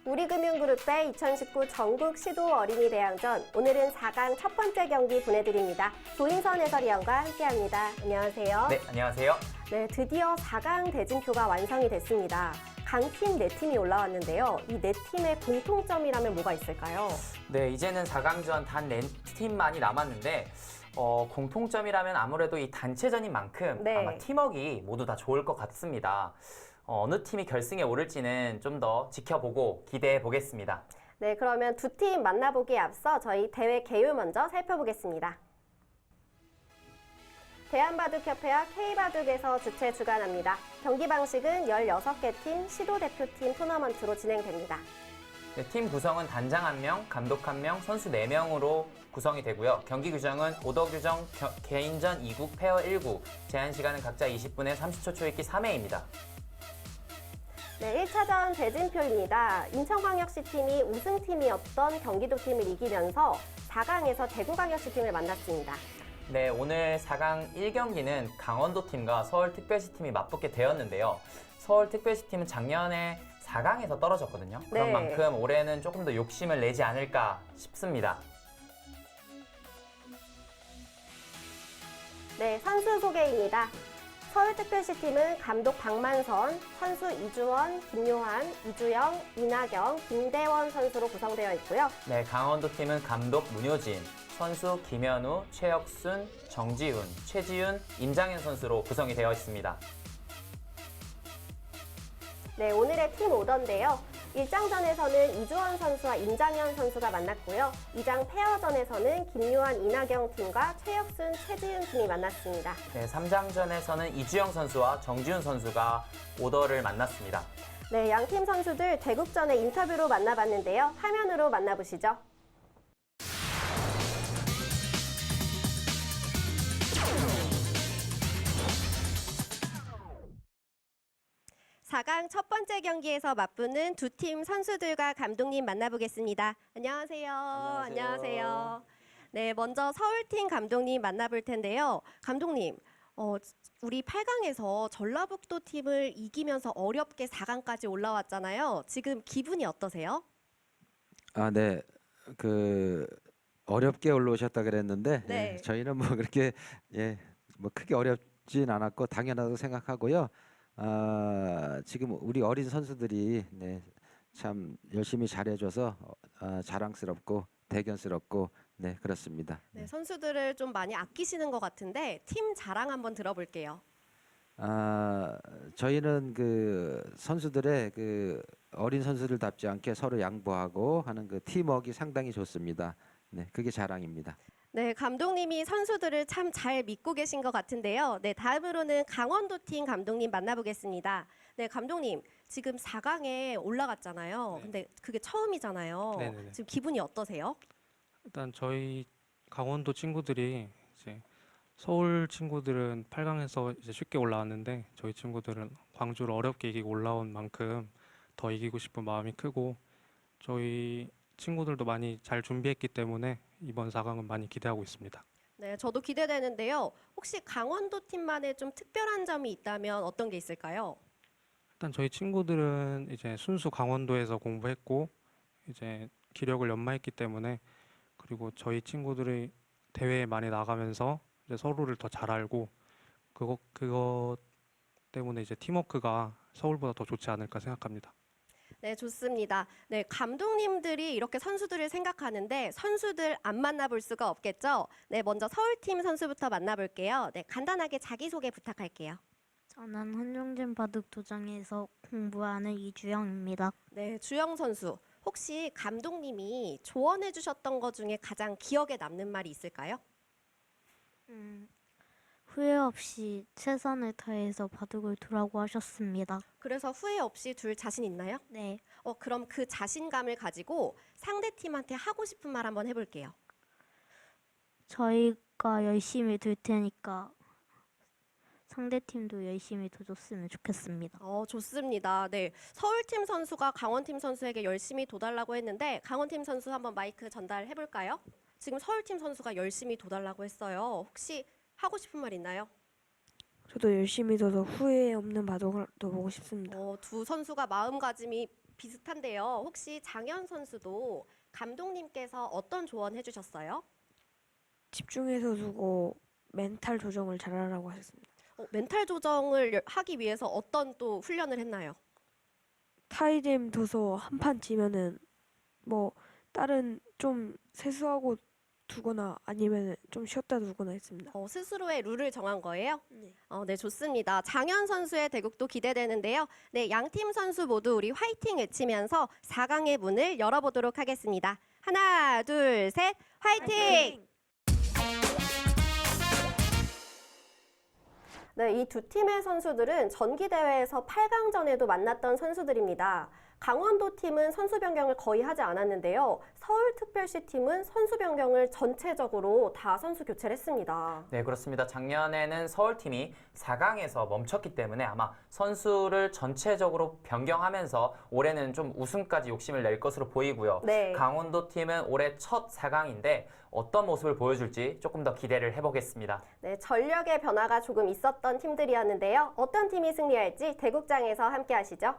우리금융그룹의 2019 전국 시도 어린이 대항전, 오늘은 4강 첫 번째 경기 보내드립니다. 조인선 해설위원과 함께합니다. 안녕하세요. 네, 안녕하세요. 네, 드디어 4강 대진표가 완성이 됐습니다. 강팀 4팀이 올라왔는데요. 이 4팀의 공통점이라면 뭐가 있을까요? 네, 이제는 4강전 단 4팀만이 남았는데 공통점이라면 아무래도 이 단체전인 만큼 네. 아마 팀워크가 모두 다 좋을 것 같습니다. 어느 팀이 결승에 오를지는 좀 더 지켜보고 기대해 보겠습니다. 네, 그러면 두 팀 만나보기에 앞서 저희 대회 개요 먼저 살펴보겠습니다. 대한바둑협회와 K바둑에서 주최 주관합니다. 경기 방식은 16개 팀, 시도대표팀 토너먼트로 진행됩니다. 네, 팀 구성은 단장 1명, 감독 1명, 선수 4명으로 구성이 되고요. 경기 규정은 오더 규정, 개인전 2국, 페어 1국, 제한 시간은 각자 20분에 30초 초읽기 3회입니다. 네, 1차전 대진표입니다. 인천광역시 팀이 우승팀이었던 경기도 팀을 이기면서 4강에서 대구광역시 팀을 만났습니다. 네, 오늘 4강 1경기는 강원도 팀과 서울특별시 팀이 맞붙게 되었는데요. 서울특별시 팀은 작년에 4강에서 떨어졌거든요. 그런 네. 만큼 올해는 조금 더 욕심을 내지 않을까 싶습니다. 네, 선수 소개입니다. 서울특별시 팀은 감독 박만선, 선수 이주원, 김요한, 이주영, 이나경, 김대원 선수로 구성되어 있고요. 네, 강원도 팀은 감독 문효진, 선수 김현우, 최혁순, 정지훈, 최지윤, 임장현 선수로 구성이 되어 있습니다. 네, 오늘의 팀 오더인데요. 1장전에서는 이주원 선수와 임장현 선수가 만났고요. 2장 페어전에서는 김요한, 이나경 팀과 최혁순, 최지윤 팀이 만났습니다. 네, 3장전에서는 이주영 선수와 정지훈 선수가 오더를 만났습니다. 네, 양팀 선수들 대국전의 인터뷰로 만나봤는데요. 화면으로 만나보시죠. 4강 첫 번째 경기에서 맞붙는 두 팀 선수들과 감독님 만나보겠습니다. 안녕하세요. 안녕하세요. 네, 먼저 서울팀 감독님 만나볼 텐데요. 감독님, 우리 8강에서 전라북도 팀을 이기면서 어렵게 4강까지 올라왔잖아요. 지금 기분이 어떠세요? 아, 네. 어렵게 올라오셨다 그랬는데 네. 저희는 뭐 그렇게 뭐 크게 어렵진 않았고 당연하다고 생각하고요. 지금 우리 어린 선수들이 참 열심히 잘해줘서 자랑스럽고 대견스럽고 그렇습니다. 네, 선수들을 좀 많이 아끼시는 것 같은데 팀 자랑 한번 들어볼게요. 저희는 선수들의 어린 선수들답지 않게 서로 양보하고 하는 팀워크가 상당히 좋습니다. 네, 그게 자랑입니다. 네, 감독님이 선수들을 참 잘 믿고 계신 것 같은데요. 네, 다음으로는 강원도 팀 감독님 만나보겠습니다. 네, 감독님, 지금 4강에 올라갔잖아요. 네. 근데 그게 처음이잖아요. 네네네. 지금 기분이 어떠세요? 일단 저희 강원도 친구들이 이제 서울 친구들은 8강에서 이제 쉽게 올라왔는데 저희 친구들은 광주를 어렵게 이기고 올라온 만큼 더 이기고 싶은 마음이 크고 저희 친구들도 많이 잘 준비했기 때문에 이번 4강은 많이 기대하고 있습니다. 네, 저도 기대되는데요. 혹시 강원도 팀만의 좀 특별한 점이 있다면 어떤 게 있을까요? 일단 저희 친구들은 이제 순수 강원도에서 공부했고 이제 기력을 연마했기 때문에 그리고 저희 친구들이 대회에 많이 나가면서 이제 서로를 더 잘 알고 그것 때문에 이제 팀워크가 서울보다 더 좋지 않을까 생각합니다. 네, 좋습니다. 네, 감독님들이 이렇게 선수들을 생각하는데 선수들 안 만나볼 수가 없겠죠? 네, 먼저 서울팀 선수부터 만나볼게요. 네, 간단하게 자기소개 부탁할게요. 저는 한중진 바둑도장에서 공부하는 이주영입니다. 네, 주영 선수. 혹시 감독님이 조언해 주셨던 것 중에 가장 기억에 남는 말이 있을까요? 후회 없이 최선을 다해서 바둑을 두라고 하셨습니다. 그래서 후회 없이 둘 자신 있나요? 네, 그럼 그 자신감을 가지고 상대팀한테 하고 싶은 말 한번 해볼게요. 저희가 열심히 둘 테니까 상대팀도 열심히 도줬으면 좋겠습니다. 좋습니다. 네, 서울팀 선수가 강원팀 선수에게 열심히 도달라고 했는데 강원팀 선수 한번 마이크 전달해볼까요? 지금 서울팀 선수가 열심히 도달라고 했어요. 혹시 하고 싶은 말 있나요? 저도 열심히 둬서 후회 없는 바둑을 둬보고 싶습니다. 두 선수가 마음가짐이 비슷한데요. 혹시 장현 선수도 감독님께서 어떤 조언 해주셨어요? 집중해서 두고 멘탈 조정을 잘하라고 하셨습니다. 멘탈 조정을 하기 위해서 어떤 또 훈련을 했나요? 타이렘 둬서 한 판 지면은 뭐 다른 좀 세수하고 두거나 아니면 좀 쉬었다 두거나 했습니다. 스스로의 룰을 정한 거예요? 네. 네, 좋습니다. 장현 선수의 대국도 기대되는데요. 네, 양팀 선수 모두 우리 화이팅 외치면서 4강의 문을 열어보도록 하겠습니다. 하나, 둘, 셋, 화이팅! 네, 이 두 팀의 선수들은 전기대회에서 8강전에도 만났던 선수들입니다. 강원도 팀은 선수 변경을 거의 하지 않았는데요. 서울특별시 팀은 선수 변경을 전체적으로 다 선수 교체를 했습니다. 네, 그렇습니다. 작년에는 서울팀이 4강에서 멈췄기 때문에 아마 선수를 전체적으로 변경하면서 올해는 좀 우승까지 욕심을 낼 것으로 보이고요. 네. 강원도 팀은 올해 첫 4강인데 어떤 모습을 보여줄지 조금 더 기대를 해보겠습니다. 네, 전력의 변화가 조금 있었던 팀들이었는데요. 어떤 팀이 승리할지 대국장에서 함께 하시죠.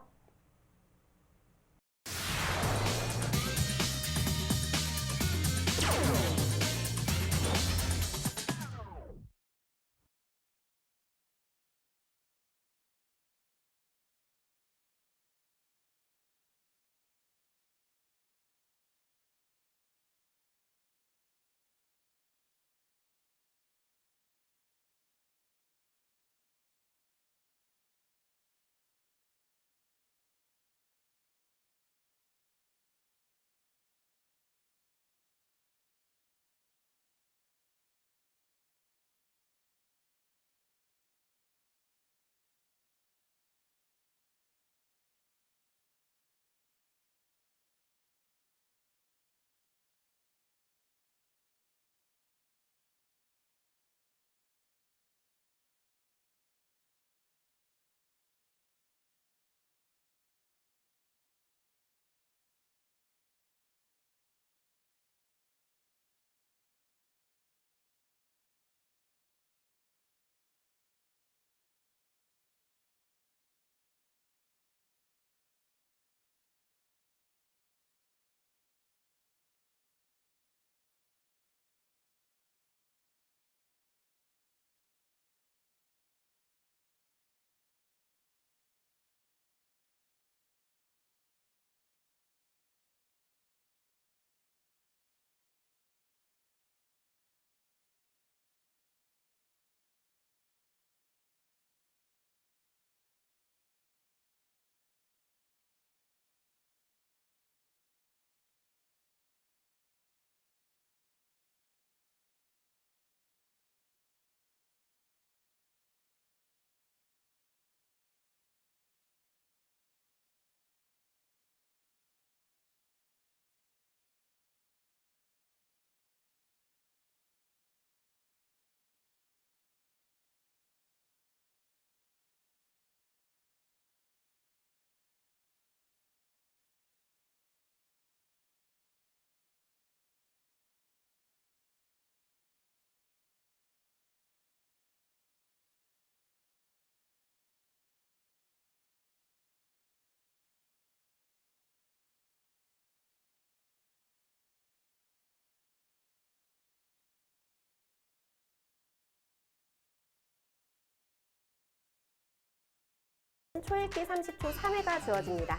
초읽기 30초 3회가 주어집니다.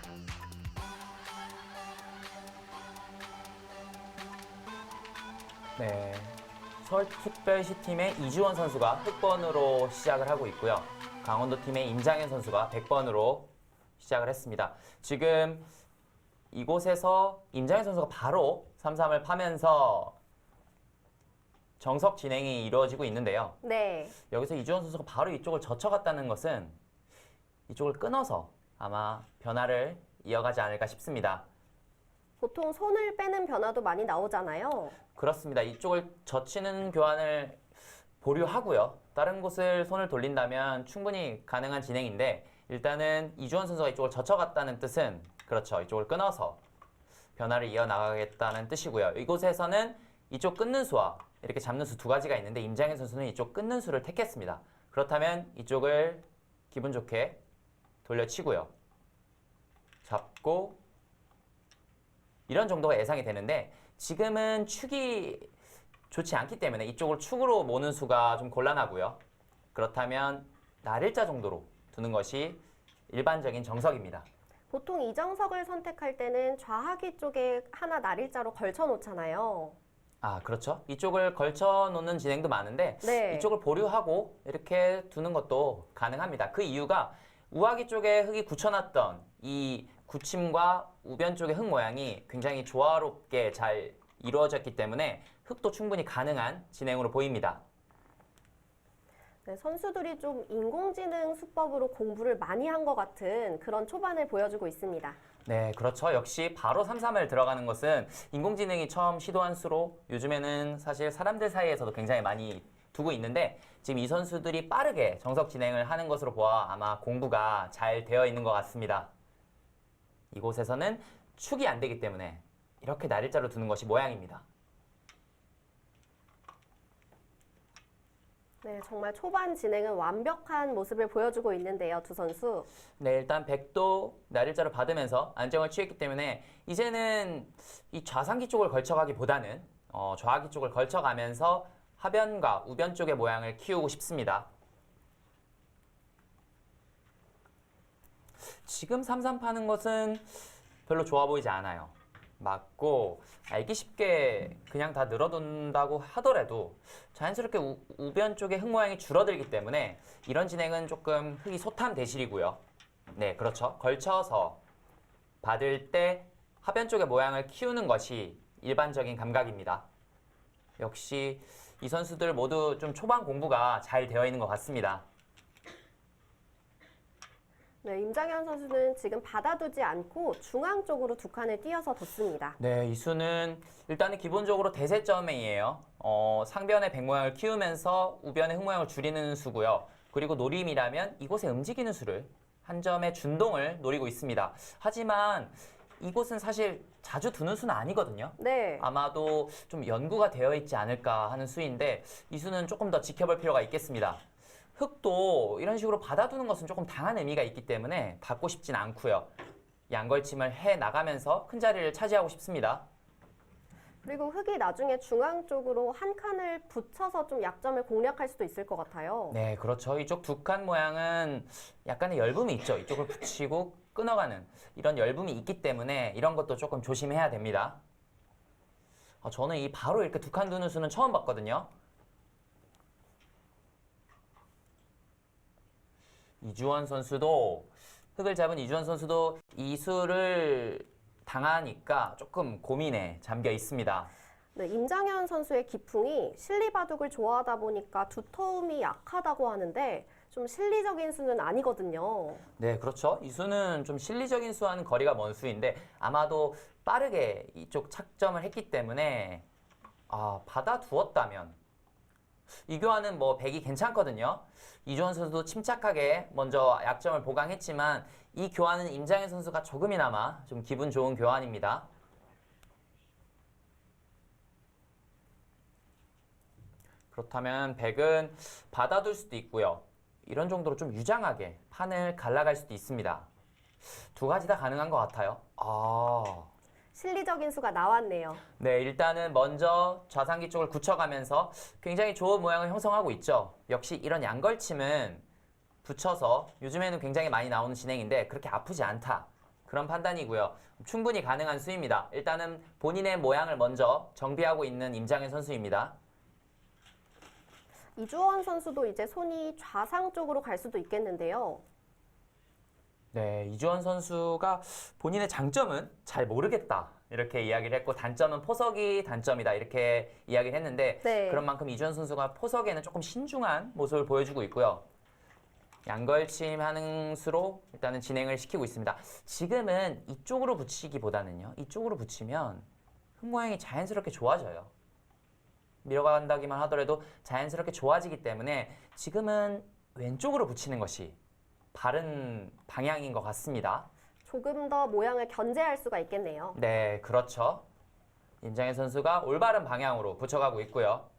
네, 서울특별시 팀의 이주원 선수가 흑번으로 시작을 하고 있고요. 강원도 팀의 임장현 선수가 100번으로 시작을 했습니다. 지금 이곳에서 임장현 선수가 바로 3-3을 파면서 정석 진행이 이루어지고 있는데요. 네. 여기서 이주원 선수가 바로 이쪽을 젖혀갔다는 것은 이쪽을 끊어서 아마 변화를 이어가지 않을까 싶습니다. 보통 손을 빼는 변화도 많이 나오잖아요. 그렇습니다. 이쪽을 젖히는 교환을 보류하고요. 다른 곳을 손을 돌린다면 충분히 가능한 진행인데 일단은 이주원 선수가 이쪽을 젖혀갔다는 뜻은 그렇죠. 이쪽을 끊어서 변화를 이어나가겠다는 뜻이고요. 이곳에서는 이쪽 끊는 수와 이렇게 잡는 수 두 가지가 있는데 임장현 선수는 이쪽 끊는 수를 택했습니다. 그렇다면 이쪽을 기분 좋게 돌려치고요. 잡고 이런 정도가 예상이 되는데 지금은 축이 좋지 않기 때문에 이쪽을 축으로 모는 수가 좀 곤란하고요. 그렇다면 날일자 정도로 두는 것이 일반적인 정석입니다. 보통 이 정석을 선택할 때는 좌하기 쪽에 하나 날일자로 걸쳐 놓잖아요. 아, 그렇죠. 이쪽을 걸쳐 놓는 진행도 많은데 네. 이쪽을 보류하고 이렇게 두는 것도 가능합니다. 그 이유가 우하기 쪽에 흙이 굳혀놨던 이 굳힘과 우변 쪽의 흙 모양이 굉장히 조화롭게 잘 이루어졌기 때문에 흙도 충분히 가능한 진행으로 보입니다. 네, 선수들이 좀 인공지능 수법으로 공부를 많이 한 것 같은 그런 초반을 보여주고 있습니다. 네, 그렇죠. 역시 바로 3-3을 들어가는 것은 인공지능이 처음 시도한 수로 요즘에는 사실 사람들 사이에서도 굉장히 많이 두고 있는데 지금 이 선수들이 빠르게 정석 진행을 하는 것으로 보아 아마 공부가 잘 되어 있는 것 같습니다. 이곳에서는 축이 안 되기 때문에 이렇게 날일자로 두는 것이 모양입니다. 네, 정말 초반 진행은 완벽한 모습을 보여주고 있는데요, 두 선수. 네, 일단 백도 날일자로 받으면서 안정을 취했기 때문에 이제는 이 좌상기 쪽을 걸쳐가기보다는 좌하기 쪽을 걸쳐가면서 하변과 우변 쪽의 모양을 키우고 싶습니다. 지금 3-3 파는 것은 별로 좋아 보이지 않아요. 맞고 알기 쉽게 그냥 다 늘어둔다고 하더라도 자연스럽게 우변 쪽의 흙 모양이 줄어들기 때문에 이런 진행은 조금 흙이 소탐 대실이고요. 네, 그렇죠. 걸쳐서 받을 때 하변 쪽의 모양을 키우는 것이 일반적인 감각입니다. 역시 이 선수들 모두 좀 초반 공부가 잘 되어 있는 것 같습니다. 네, 임장현 선수는 지금 받아두지 않고 중앙 쪽으로 두 칸을 띄어서 뒀습니다. 네, 이 수는 일단은 기본적으로 대세점이에요. 상변의 백 모양을 키우면서 우변의 흙 모양을 줄이는 수고요. 그리고 노림이라면 이곳에 움직이는 수를 한 점의 준동을 노리고 있습니다. 하지만 이곳은 사실 자주 두는 수는 아니거든요. 네. 아마도 좀 연구가 되어 있지 않을까 하는 수인데 이 수는 조금 더 지켜볼 필요가 있겠습니다. 흙도 이런 식으로 받아두는 것은 조금 당한 의미가 있기 때문에 받고 싶진 않고요. 양걸침을 해 나가면서 큰 자리를 차지하고 싶습니다. 그리고 흙이 나중에 중앙 쪽으로 한 칸을 붙여서 좀 약점을 공략할 수도 있을 것 같아요. 네, 그렇죠. 이쪽 두 칸 모양은 약간의 열분이 있죠. 이쪽을 붙이고 끊어가는 이런 열분이 있기 때문에 이런 것도 조금 조심해야 됩니다. 저는 이 바로 이렇게 두 칸 두는 수는 처음 봤거든요. 이주원 선수도 흙을 잡은 이주원 선수도 이 수를 당하니까 조금 고민에 잠겨 있습니다. 네, 임장현 선수의 기풍이 실리바둑을 좋아하다 보니까 두터움이 약하다고 하는데 좀 실리적인 수는 아니거든요. 네, 그렇죠. 이 수는 좀 실리적인 수와는 거리가 먼 수인데 아마도 빠르게 이쪽 착점을 했기 때문에 받아두었다면 이 교환은 뭐 백이 괜찮거든요. 이주원 선수도 침착하게 먼저 약점을 보강했지만 이 교환은 임장현 선수가 조금이나마 좀 기분 좋은 교환입니다. 그렇다면 백은 받아둘 수도 있고요. 이런 정도로 좀 유장하게 판을 갈라갈 수도 있습니다. 두 가지 다 가능한 것 같아요. 실리적인 수가 나왔네요. 네, 일단은 먼저 좌상기 쪽을 굳혀가면서 굉장히 좋은 모양을 형성하고 있죠. 역시 이런 양걸침은 붙여서 요즘에는 굉장히 많이 나오는 진행인데 그렇게 아프지 않다. 그런 판단이고요. 충분히 가능한 수입니다. 일단은 본인의 모양을 먼저 정비하고 있는 임장현 선수입니다. 이주원 선수도 이제 손이 좌상 쪽으로 갈 수도 있겠는데요. 네, 이주원 선수가 본인의 장점은 잘 모르겠다 이렇게 이야기를 했고 단점은 포석이 단점이다 이렇게 이야기를 했는데 네. 그런 만큼 이주원 선수가 포석에는 조금 신중한 모습을 보여주고 있고요. 양걸침하는 수로 일단은 진행을 시키고 있습니다. 지금은 이쪽으로 붙이기보다는요. 이쪽으로 붙이면 흙 모양이 자연스럽게 좋아져요. 밀어간다기만 하더라도 자연스럽게 좋아지기 때문에 지금은 왼쪽으로 붙이는 것이 바른 방향인 것 같습니다. 조금 더 모양을 견제할 수가 있겠네요. 네, 그렇죠. 임장현 선수가 올바른 방향으로 붙여가고 있고요.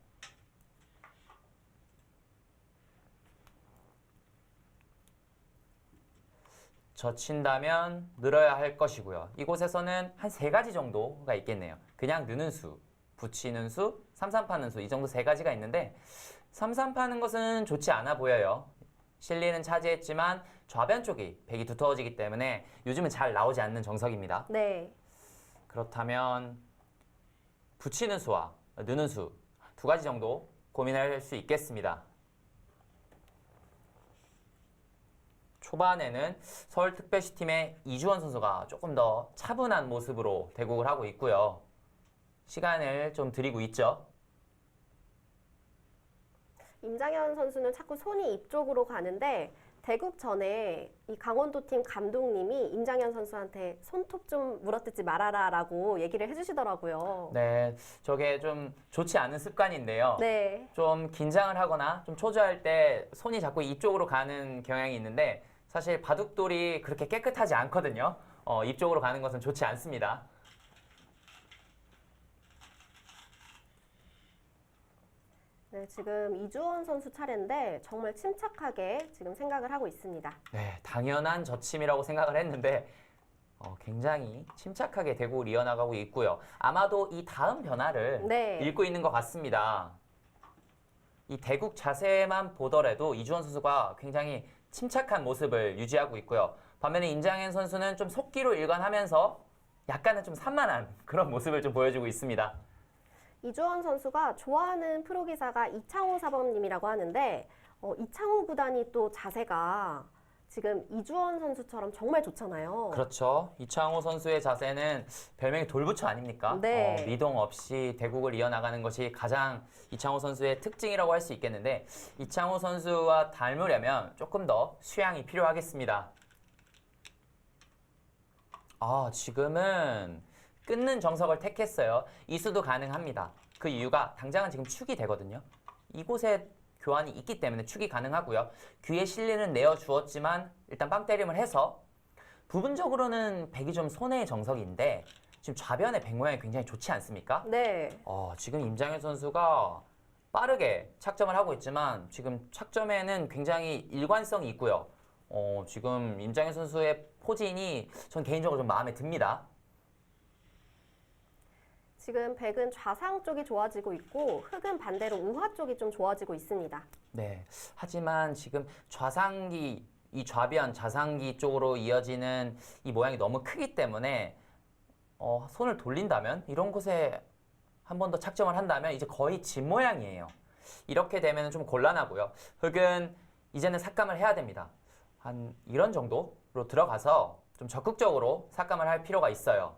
젖힌다면 늘어야 할 것이고요. 이곳에서는 한 3가지 정도가 있겠네요. 그냥 느는 수, 붙이는 수, 삼삼파는 수, 이 정도 3가지가 있는데 삼삼파는 것은 좋지 않아 보여요. 실리는 차지했지만 좌변 쪽이 백이 두터워지기 때문에 요즘은 잘 나오지 않는 정석입니다. 네. 그렇다면 붙이는 수와 느는 수 2가지 정도 고민할 수 있겠습니다. 초반에는 서울특별시팀의 이주원 선수가 조금 더 차분한 모습으로 대국을 하고 있고요. 시간을 좀 드리고 있죠. 임장현 선수는 자꾸 손이 입쪽으로 가는데 대국 전에 이 강원도팀 감독님이 임장현 선수한테 손톱 좀 물어뜯지 말아라라고 얘기를 해주시더라고요. 네, 저게 좀 좋지 않은 습관인데요. 네. 좀 긴장을 하거나 좀 초조할 때 손이 자꾸 이쪽으로 가는 경향이 있는데 사실 바둑돌이 그렇게 깨끗하지 않거든요. 이쪽으로 가는 것은 좋지 않습니다. 네, 지금 이주원 선수 차례인데 정말 침착하게 지금 생각을 하고 있습니다. 네, 당연한 저침이라고 생각을 했는데 굉장히 침착하게 대국을 이어나가고 있고요. 아마도 이 다음 변화를 네. 읽고 있는 것 같습니다. 이 대국 자세만 보더라도 이주원 선수가 굉장히 침착한 모습을 유지하고 있고요. 반면에 임장현 선수는 좀 속기로 일관하면서 약간은 좀 산만한 그런 모습을 좀 보여주고 있습니다. 이주원 선수가 좋아하는 프로기사가 이창호 사범님이라고 하는데 이창호 구단이 또 자세가 지금 이주원 선수처럼 정말 좋잖아요. 그렇죠. 이창호 선수의 자세는 별명이 돌부처 아닙니까? 네. 미동 없이 대국을 이어나가는 것이 가장 이창호 선수의 특징이라고 할 수 있겠는데 이창호 선수와 닮으려면 조금 더 수양이 필요하겠습니다. 지금은 끊는 정석을 택했어요. 이수도 가능합니다. 그 이유가 당장은 지금 축이 되거든요. 이곳에 교환이 있기 때문에 축이 가능하고요. 귀에 실리는 내어주었지만 일단 빵 때림을 해서 부분적으로는 백이 좀 손해의 정석인데 지금 좌변의 백 모양이 굉장히 좋지 않습니까? 네. 지금 임장현 선수가 빠르게 착점을 하고 있지만 지금 착점에는 굉장히 일관성이 있고요. 지금 임장현 선수의 포진이 전 개인적으로 좀 마음에 듭니다. 지금 백은 좌상 쪽이 좋아지고 있고 흑은 반대로 우하 쪽이 좀 좋아지고 있습니다. 네. 하지만 지금 좌상기, 이 좌변 좌상기 쪽으로 이어지는 이 모양이 너무 크기 때문에 손을 돌린다면 이런 곳에 한 번 더 착점을 한다면 이제 거의 진 모양이에요. 이렇게 되면 좀 곤란하고요. 흑은 이제는 삭감을 해야 됩니다. 한 이런 정도로 들어가서 좀 적극적으로 삭감을 할 필요가 있어요.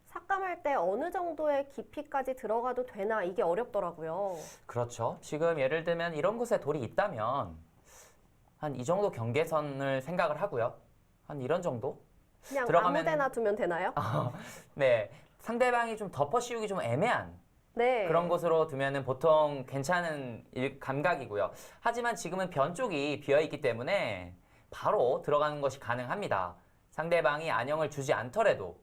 삭감할 때 어느 정도의 깊이까지 들어가도 되나 이게 어렵더라고요. 그렇죠. 지금 예를 들면 이런 곳에 돌이 있다면 한 이 정도 경계선을 생각을 하고요. 한 이런 정도? 그냥 들어가면- 아무 데나 두면 되나요? 네. 상대방이 좀 덮어 씌우기 좀 애매한 네. 그런 곳으로 두면은 보통 괜찮은 감각이고요. 하지만 지금은 변 쪽이 비어 있기 때문에 바로 들어가는 것이 가능합니다. 상대방이 안영을 주지 않더라도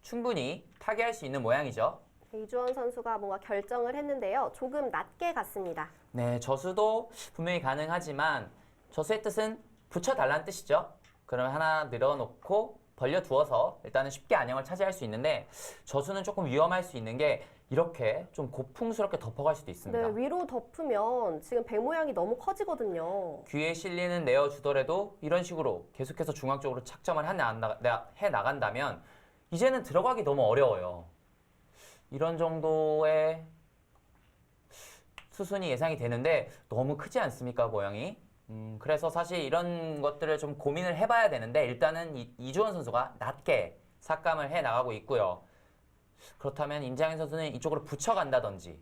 충분히 타개할 수 있는 모양이죠. 이주원 선수가 뭔가 결정을 했는데요. 조금 낮게 갔습니다. 네, 저수도 분명히 가능하지만 저수의 뜻은 붙여달라는 뜻이죠. 그러면 하나 늘어놓고 벌려두어서 일단은 쉽게 안영을 차지할 수 있는데 저수는 조금 위험할 수 있는 게 이렇게 좀 고풍스럽게 덮어갈 수도 있습니다. 네, 위로 덮으면 지금 백 모양이 너무 커지거든요. 귀에 실리는 내어주더라도 이런 식으로 계속해서 중앙 쪽으로 착점을 해 나간다면 이제는 들어가기 너무 어려워요. 이런 정도의 수순이 예상이 되는데 너무 크지 않습니까, 모양이? 그래서 사실 이런 것들을 좀 고민을 해봐야 되는데 일단은 이주원 선수가 낮게 삭감을 해 나가고 있고요. 그렇다면 임장현 선수는 이쪽으로 붙여간다든지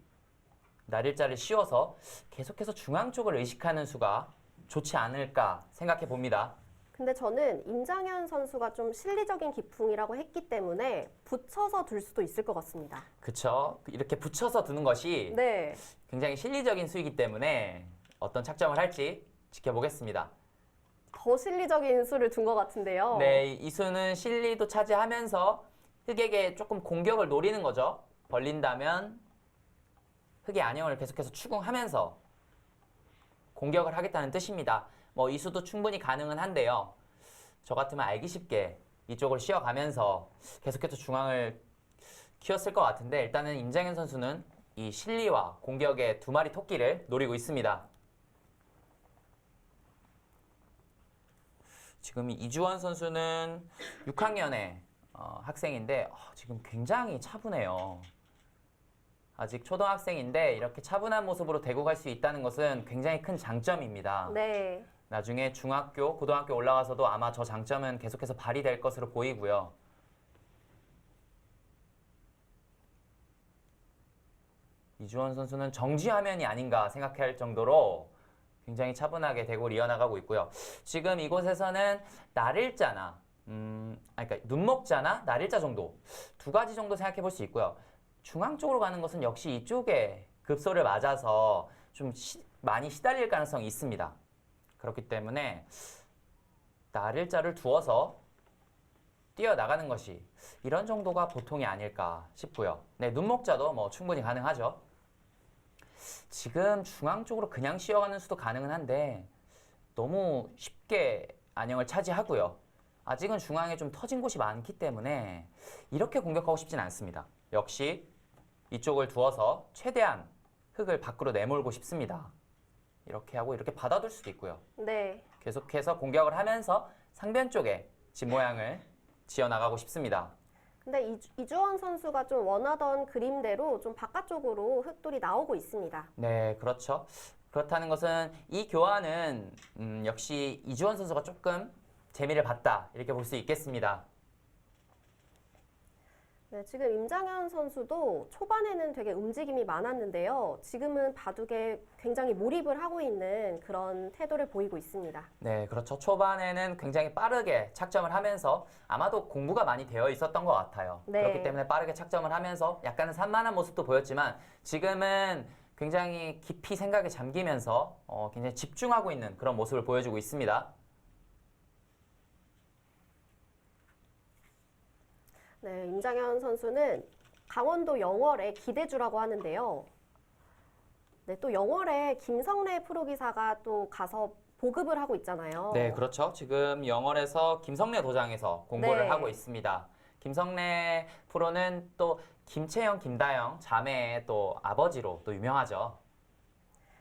날일자를 씌워서 계속해서 중앙 쪽을 의식하는 수가 좋지 않을까 생각해 봅니다. 근데 저는 임장현 선수가 좀 실리적인 기풍이라고 했기 때문에 붙여서 둘 수도 있을 것 같습니다. 그쵸? 이렇게 붙여서 두는 것이 네. 굉장히 실리적인 수이기 때문에 어떤 착점을 할지 지켜보겠습니다. 더 실리적인 수를 둔 것 같은데요. 네, 이 수는 실리도 차지하면서 흑에게 조금 공격을 노리는 거죠. 벌린다면 흑의 안영을 계속해서 추궁하면서 공격을 하겠다는 뜻입니다. 뭐 이수도 충분히 가능은 한데요. 저 같으면 알기 쉽게 이쪽을 쉬어가면서 계속해서 중앙을 키웠을 것 같은데 일단은 임장현 선수는 이 실리와 공격의 두 마리 토끼를 노리고 있습니다. 지금 이주원 선수는 6학년의 학생인데 지금 굉장히 차분해요. 아직 초등학생인데 이렇게 차분한 모습으로 대고 갈 수 있다는 것은 굉장히 큰 장점입니다. 네. 나중에 중학교, 고등학교 올라가서도 아마 저 장점은 계속해서 발휘될 것으로 보이고요. 이주원 선수는 정지화면이 아닌가 생각할 정도로 굉장히 차분하게 대고를 이어나가고 있고요. 지금 이곳에서는 날일자나, 그러니까 눈목자나 날일자 정도 두 가지 정도 생각해 볼 수 있고요. 중앙 쪽으로 가는 것은 역시 이쪽에 급소를 맞아서 좀 많이 시달릴 가능성이 있습니다. 그렇기 때문에 날일자를 두어서 뛰어나가는 것이 이런 정도가 보통이 아닐까 싶고요. 네, 눈목자도 뭐 충분히 가능하죠. 지금 중앙 쪽으로 그냥 씌어가는 수도 가능은 한데 너무 쉽게 안영을 차지하고요. 아직은 중앙에 좀 터진 곳이 많기 때문에 이렇게 공격하고 싶진 않습니다. 역시 이쪽을 두어서 최대한 흙을 밖으로 내몰고 싶습니다. 이렇게 하고 이렇게 받아둘 수도 있고요. 네. 계속해서 공격을 하면서 상변 쪽에 집 모양을 지어나가고 싶습니다. 근데 이주원 선수가 좀 원하던 그림대로 좀 바깥쪽으로 흙돌이 나오고 있습니다. 네, 그렇죠. 그렇다는 것은 이 교환은 역시 이주원 선수가 조금 재미를 봤다 이렇게 볼 수 있겠습니다. 네, 지금 임장현 선수도 초반에는 되게 움직임이 많았는데요. 지금은 바둑에 굉장히 몰입을 하고 있는 그런 태도를 보이고 있습니다. 네, 그렇죠. 초반에는 굉장히 빠르게 착점을 하면서 아마도 공부가 많이 되어 있었던 것 같아요. 네. 그렇기 때문에 빠르게 착점을 하면서 약간은 산만한 모습도 보였지만 지금은 굉장히 깊이 생각에 잠기면서 굉장히 집중하고 있는 그런 모습을 보여주고 있습니다. 네, 임장현 선수는 강원도 영월의 기대주라고 하는데요. 네, 또 영월에 김성래 프로기사가 또 가서 보급을 하고 있잖아요. 네, 그렇죠. 지금 영월에서 김성래 도장에서 공부를 네. 하고 있습니다. 김성래 프로는 또 김채영, 김다영 자매의 또 아버지로 또 유명하죠.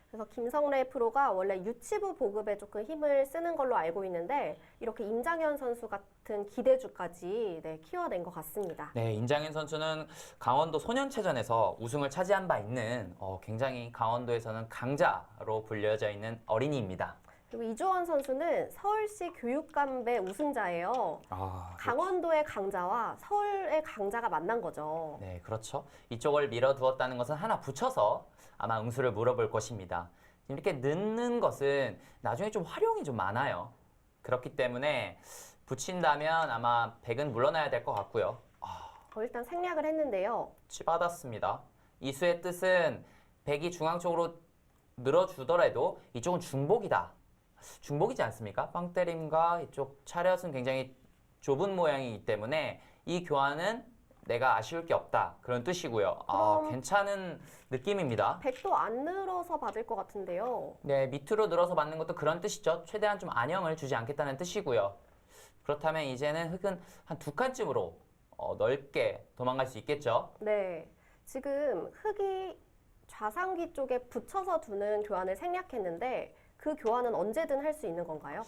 그래서 김성래 프로가 원래 유치부 보급에 조금 힘을 쓰는 걸로 알고 있는데 이렇게 임장현 선수 같은 기대주까지 네, 키워낸 것 같습니다. 네, 임장현 선수는 강원도 소년체전에서 우승을 차지한 바 있는 굉장히 강원도에서는 강자로 불려져 있는 어린이입니다. 그리고 이주원 선수는 서울시 교육감배 우승자예요. 아, 강원도의 강자와 서울의 강자가 만난 거죠. 네, 그렇죠. 이쪽을 밀어두었다는 것은 하나 붙여서 아마 응수를 물어볼 것입니다. 이렇게 넣는 것은 나중에 좀 활용이 좀 많아요. 그렇기 때문에 붙인다면 아마 백은 물러나야 될 것 같고요. 일단 생략을 했는데요. 치받았습니다. 이수의 뜻은 백이 중앙 쪽으로 늘어주더라도 이쪽은 중복이다. 중복이지 않습니까? 빵때림과 이쪽 차렷은 굉장히 좁은 모양이기 때문에 이 교환은 내가 아쉬울 게 없다. 그런 뜻이고요. 괜찮은 느낌입니다. 백도 안 늘어서 받을 것 같은데요. 네, 밑으로 늘어서 맞는 것도 그런 뜻이죠. 최대한 좀 안형을 주지 않겠다는 뜻이고요. 그렇다면 이제는 흙은 한 두 칸쯤으로 넓게 도망갈 수 있겠죠. 네, 지금 흙이 좌상귀 쪽에 붙여서 두는 교환을 생략했는데 그 교환은 언제든 할 수 있는 건가요?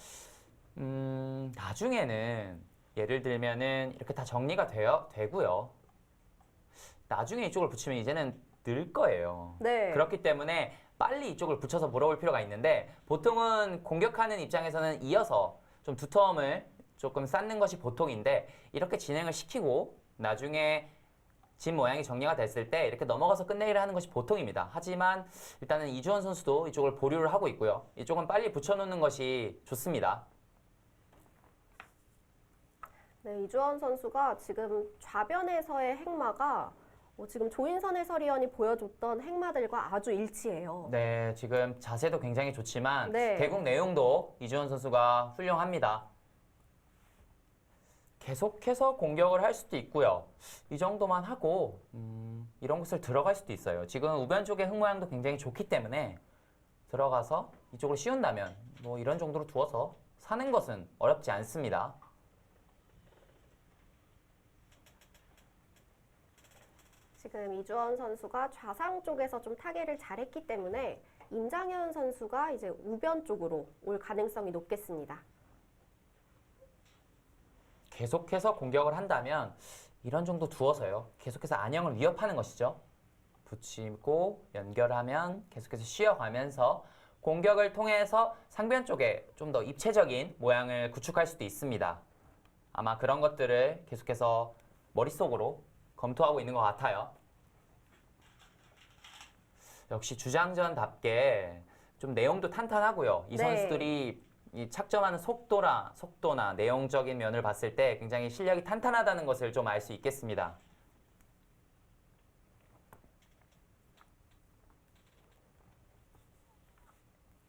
나중에는 예를 들면은 이렇게 다 정리가 되고요. 나중에 이쪽을 붙이면 이제는 늘 거예요. 네. 그렇기 때문에 빨리 이쪽을 붙여서 물어볼 필요가 있는데 보통은 공격하는 입장에서는 이어서 좀 두터움을 조금 쌓는 것이 보통인데 이렇게 진행을 시키고 나중에 집 모양이 정리가 됐을 때 이렇게 넘어가서 끝내기를 하는 것이 보통입니다. 하지만 일단은 이주원 선수도 이쪽을 보류를 하고 있고요. 이쪽은 빨리 붙여놓는 것이 좋습니다. 네, 이주원 선수가 지금 좌변에서의 행마가 지금 조인선 해설위원이 보여줬던 행마들과 아주 일치해요. 네, 지금 자세도 굉장히 좋지만 네. 대국 내용도 이주원 선수가 훌륭합니다. 계속해서 공격을 할 수도 있고요. 이 정도만 하고 이런 곳을 들어갈 수도 있어요. 지금 우변 쪽의 흙 모양도 굉장히 좋기 때문에 들어가서 이쪽으로 씌운다면 뭐 이런 정도로 두어서 사는 것은 어렵지 않습니다. 지금 이주원 선수가 좌상 쪽에서 좀 타개를 잘했기 때문에 임장현 선수가 이제 우변 쪽으로 올 가능성이 높겠습니다. 계속해서 공격을 한다면 이런 정도 두어서요. 계속해서 안영을 위협하는 것이죠. 붙이고 연결하면 계속해서 쉬어가면서 공격을 통해서 상변 쪽에 좀 더 입체적인 모양을 구축할 수도 있습니다. 아마 그런 것들을 계속해서 머릿속으로 검토하고 있는 것 같아요. 역시 주장전답게 좀 내용도 탄탄하고요. 이 네. 선수들이 이 착점하는 속도나 내용적인 면을 봤을 때 굉장히 실력이 탄탄하다는 것을 좀 알 수 있겠습니다.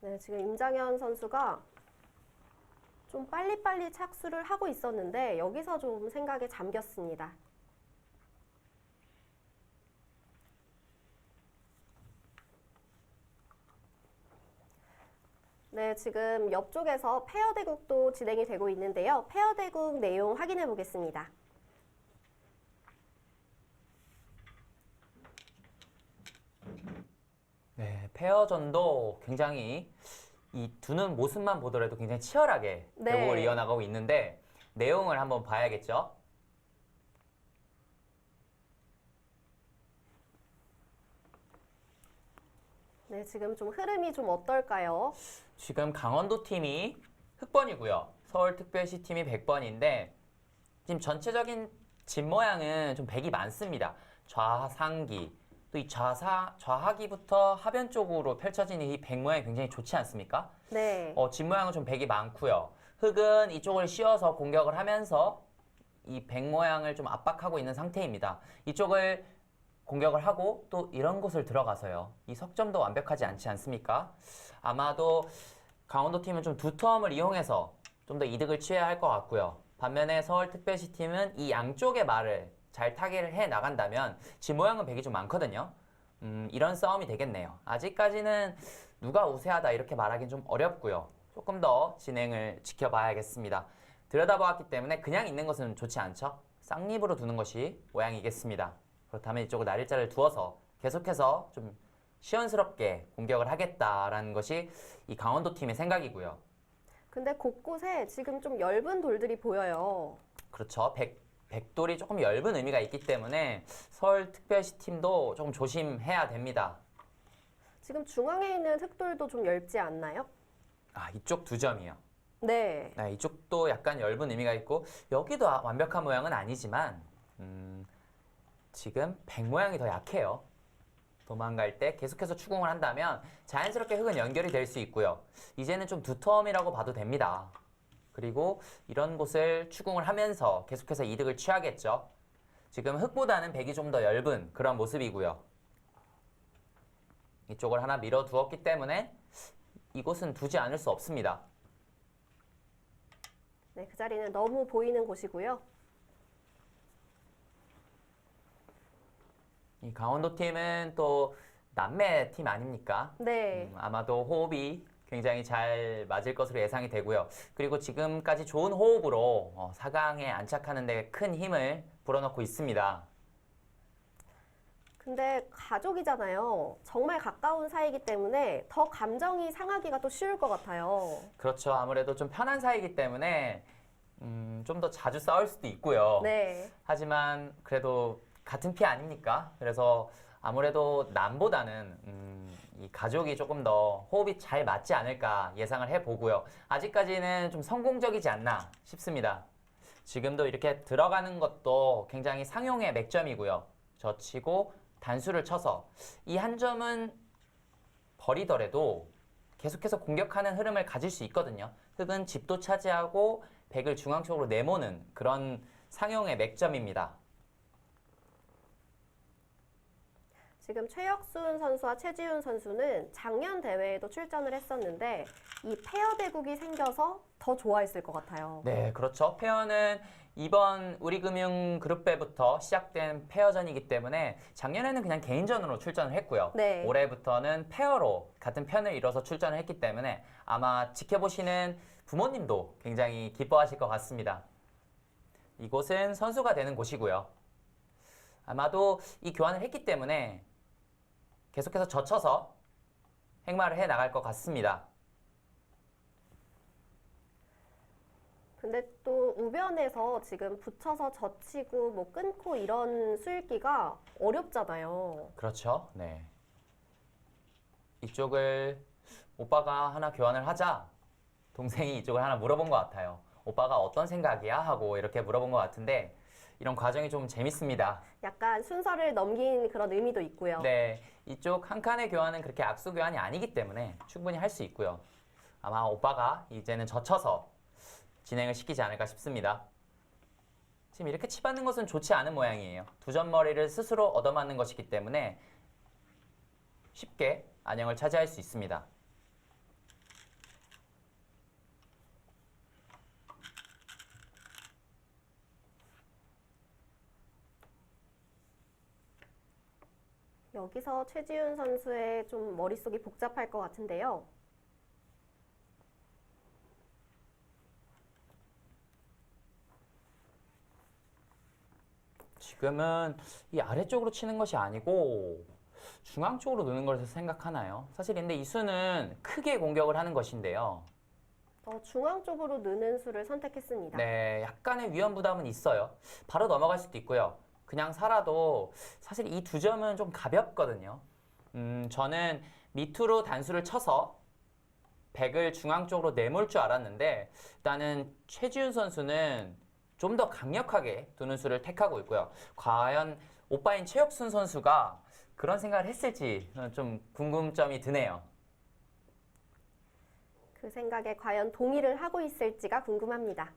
네, 지금 임장현 선수가 좀 빨리빨리 착수를 하고 있었는데 여기서 좀 생각에 잠겼습니다. 네, 지금 옆쪽에서 페어 대국도 진행이 되고 있는데요. 페어 대국 내용 확인해 보겠습니다. 네, 페어전도 굉장히 이 두는 모습만 보더라도 굉장히 치열하게 네. 대국을 이어나가고 있는데 내용을 한번 봐야겠죠. 네, 지금 좀 흐름이 좀 어떨까요? 지금 강원도 팀이 흑번이고요. 서울특별시 팀이 100번인데 지금 전체적인 집 모양은 좀 백이 많습니다. 좌상기 또 이 좌하기부터 하변 쪽으로 펼쳐지는 이 백 모양이 굉장히 좋지 않습니까? 네. 집 모양은 좀 백이 많고요. 흑은 이쪽을 씌워서 공격을 하면서 이 백 모양을 좀 압박하고 있는 상태입니다. 이쪽을 공격을 하고 또 이런 곳을 들어가서요. 이 석점도 완벽하지 않지 않습니까? 아마도 강원도 팀은 좀 두 텀을 이용해서 좀 더 이득을 취해야 할 것 같고요. 반면에 서울특별시 팀은 이 양쪽의 말을 잘 타개를 해 나간다면 지 모양은 백이 좀 많거든요. 이런 싸움이 되겠네요. 아직까지는 누가 우세하다 이렇게 말하기는 좀 어렵고요. 조금 더 진행을 지켜봐야겠습니다. 들여다보았기 때문에 그냥 있는 것은 좋지 않죠. 쌍립으로 두는 것이 모양이겠습니다. 그렇다면 이쪽을 날일자를 두어서 계속해서 좀 시원스럽게 공격을 하겠다라는 것이 이 강원도 팀의 생각이고요. 근데 곳곳에 지금 좀 엷은 돌들이 보여요. 그렇죠. 백돌이 조금 엷은 의미가 있기 때문에 서울특별시 팀도 조금 조심해야 됩니다. 지금 중앙에 있는 흑돌도 좀 엷지 않나요? 아, 이쪽 두 점이요. 네. 네, 이쪽도 약간 엷은 의미가 있고 여기도 완벽한 모양은 아니지만 지금 백 모양이 더 약해요. 도망갈 때 계속해서 추궁을 한다면 자연스럽게 흑은 연결이 될 수 있고요. 이제는 좀 두텀이라고 봐도 됩니다. 그리고 이런 곳을 추궁을 하면서 계속해서 이득을 취하겠죠. 지금 흑보다는 백이 좀 더 엷은 그런 모습이고요. 이쪽을 하나 밀어 두었기 때문에 이곳은 두지 않을 수 없습니다. 네, 그 자리는 너무 보이는 곳이고요. 이 강원도 팀은 또 남매 팀 아닙니까? 네. 아마도 호흡이 굉장히 잘 맞을 것으로 예상이 되고요. 그리고 지금까지 좋은 호흡으로 4강에 안착하는 데 큰 힘을 불어넣고 있습니다. 근데 가족이잖아요. 정말 가까운 사이이기 때문에 더 감정이 상하기가 또 쉬울 것 같아요. 그렇죠. 아무래도 좀 편한 사이이기 때문에 좀 더 자주 싸울 수도 있고요. 네. 하지만 그래도 같은 피 아닙니까? 그래서 아무래도 남보다는 이 가족이 조금 더 호흡이 잘 맞지 않을까 예상을 해보고요. 아직까지는 좀 성공적이지 않나 싶습니다. 지금도 이렇게 들어가는 것도 굉장히 상용의 맥점이고요. 젖히고 단수를 쳐서 이 한 점은 버리더라도 계속해서 공격하는 흐름을 가질 수 있거든요. 흑은 집도 차지하고 백을 중앙 쪽으로 내모는 그런 상용의 맥점입니다. 지금 최혁순 선수와 최지훈 선수는 작년 대회에도 출전을 했었는데 이 페어 대국이 생겨서 더 좋아했을 것 같아요. 네, 그렇죠. 페어는 이번 우리금융 그룹배부터 시작된 페어전이기 때문에 작년에는 그냥 개인전으로 출전을 했고요. 네. 올해부터는 페어로 같은 편을 이뤄서 출전을 했기 때문에 아마 지켜보시는 부모님도 굉장히 기뻐하실 것 같습니다. 이곳은 선수가 되는 곳이고요. 아마도 이 교환을 했기 때문에 계속해서 젖혀서 행마를 해 나갈 것 같습니다. 근데 또 우변에서 지금 붙여서 젖히고 뭐 끊고 이런 수읽기가 어렵잖아요. 그렇죠. 네. 이쪽을 오빠가 하나 교환을 하자 동생이 이쪽을 하나 물어본 것 같아요. 오빠가 어떤 생각이야? 하고 이렇게 물어본 것 같은데 이런 과정이 좀 재밌습니다. 약간 순서를 넘긴 그런 의미도 있고요. 네, 이쪽 한 칸의 교환은 그렇게 악수 교환이 아니기 때문에 충분히 할 수 있고요. 아마 오빠가 이제는 젖혀서 진행을 시키지 않을까 싶습니다. 지금 이렇게 치받는 것은 좋지 않은 모양이에요. 두 점머리를 스스로 얻어맞는 것이기 때문에 쉽게 안영을 차지할 수 있습니다. 여기서 최지훈 선수의 좀 머릿속이 복잡할 것 같은데요. 지금은 이 아래쪽으로 치는 것이 아니고 중앙 쪽으로 넣는 것을 생각하나요? 사실 근데 이 수는 크게 공격을 하는 것인데요. 중앙 쪽으로 느는 수를 선택했습니다. 네, 약간의 위험 부담은 있어요. 바로 넘어갈 수도 있고요. 그냥 살아도 사실 이 두 점은 좀 가볍거든요. 저는 밑으로 단수를 쳐서 백을 중앙 쪽으로 내몰 줄 알았는데 일단은 최지훈 선수는 좀 더 강력하게 두는 수를 택하고 있고요. 과연 오빠인 최혁순 선수가 그런 생각을 했을지 좀 궁금점이 드네요. 그 생각에 과연 동의를 하고 있을지가 궁금합니다.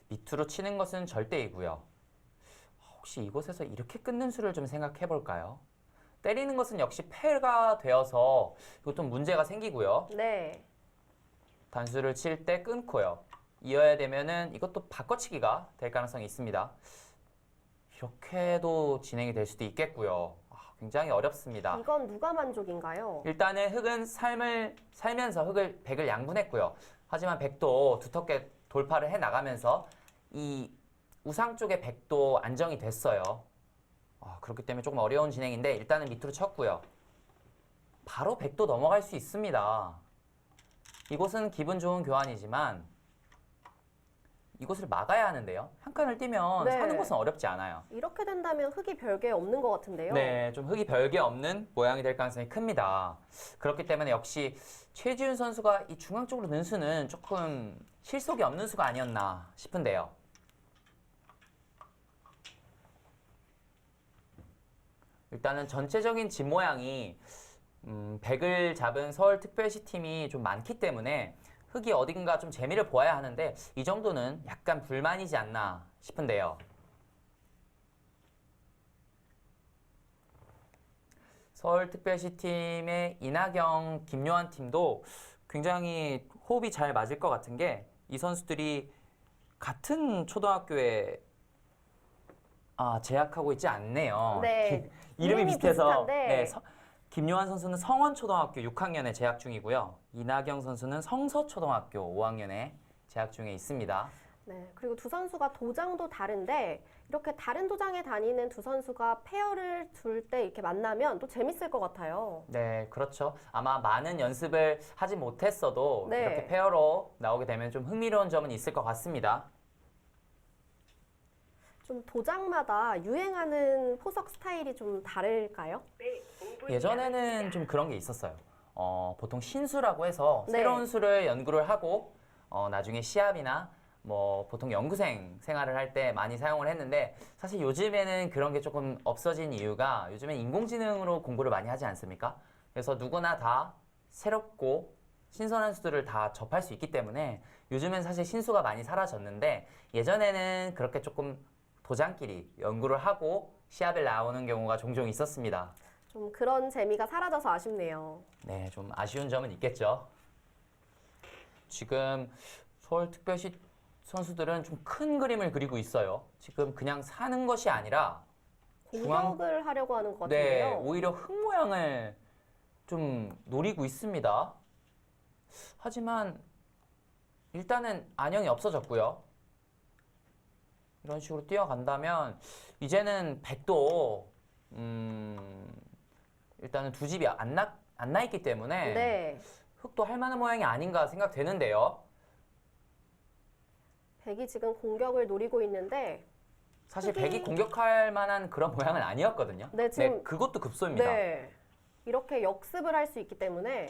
밑으로 치는 것은 절대이고요. 혹시 이곳에서 이렇게 끊는 수를 좀 생각해 볼까요? 때리는 것은 역시 패가 되어서 이것도 문제가 생기고요. 네. 단수를 칠 때 끊고요. 이어야 되면은 이것도 바꿔치기가 될 가능성이 있습니다. 이렇게도 진행이 될 수도 있겠고요. 굉장히 어렵습니다. 이건 누가 만족인가요? 일단은 흑은 삶을 살면서 백을 양분했고요. 하지만 백도 두텁게 돌파를 해 나가면서 이 우상 쪽의 백도 안정이 됐어요. 그렇기 때문에 조금 어려운 진행인데 일단은 밑으로 쳤고요. 바로 백도 넘어갈 수 있습니다. 이곳은 기분 좋은 교환이지만 이곳을 막아야 하는데요. 한 칸을 띄면 네. 사는 것은 어렵지 않아요. 이렇게 된다면 흙이 별게 없는 것 같은데요. 네, 좀 흙이 별게 없는 모양이 될 가능성이 큽니다. 그렇기 때문에 역시 최지훈 선수가 이 중앙 쪽으로 넣은 수는 조금 실속이 없는 수가 아니었나 싶은데요. 일단은 전체적인 집 모양이 백을 잡은 서울특별시 팀이 좀 많기 때문에 흙이 어딘가 좀 재미를 보아야 하는데 이 정도는 약간 불만이지 않나 싶은데요. 서울특별시 팀의 이나경, 김요한 팀도 굉장히 호흡이 잘 맞을 것 같은 게 이 선수들이 같은 초등학교에 재학하고 있지 않네요. 네. 이름이 비슷해서 비슷한데. 김요한 선수는 성원초등학교 6학년에 재학 중이고요. 이나경 선수는 성서초등학교 5학년에 재학 중에 있습니다. 네. 그리고 두 선수가 도장도 다른데 이렇게 다른 도장에 다니는 두 선수가 페어를 둘 때 이렇게 만나면 또 재밌을 것 같아요. 네, 그렇죠. 아마 많은 연습을 하지 못했어도 네. 이렇게 페어로 나오게 되면 좀 흥미로운 점은 있을 것 같습니다. 좀 도장마다 유행하는 포석 스타일이 좀 다를까요? 예전에는 좀 그런 게 있었어요. 보통 신수라고 해서 네. 새로운 수를 연구를 하고 나중에 시합이나 뭐 보통 연구생 생활을 할 때 많이 사용을 했는데 사실 요즘에는 그런 게 조금 없어진 이유가 요즘엔 인공지능으로 공부를 많이 하지 않습니까? 그래서 누구나 다 새롭고 신선한 수들을 다 접할 수 있기 때문에 요즘엔 사실 신수가 많이 사라졌는데 예전에는 그렇게 조금 도장끼리 연구를 하고 시합에 나오는 경우가 종종 있었습니다. 좀 그런 재미가 사라져서 아쉽네요. 네, 좀 아쉬운 점은 있겠죠. 지금 서울특별시 선수들은 좀 큰 그림을 그리고 있어요. 지금 그냥 사는 것이 아니라 공격을 하려고 하는 것 네, 같은데요. 오히려 흙 모양을 좀 노리고 있습니다. 하지만 일단은 안형이 없어졌고요. 이런 식으로 뛰어간다면 이제는 백도 일단은 두 집이 안 나 있기 때문에 네. 흙도 할 만한 모양이 아닌가 생각되는데요. 백이 지금 공격을 노리고 있는데 사실 흙이- 백이 공격할 만한 그런 모양은 아니었거든요. 네, 지금- 그것도 급소입니다. 네. 이렇게 역습을 할 수 있기 때문에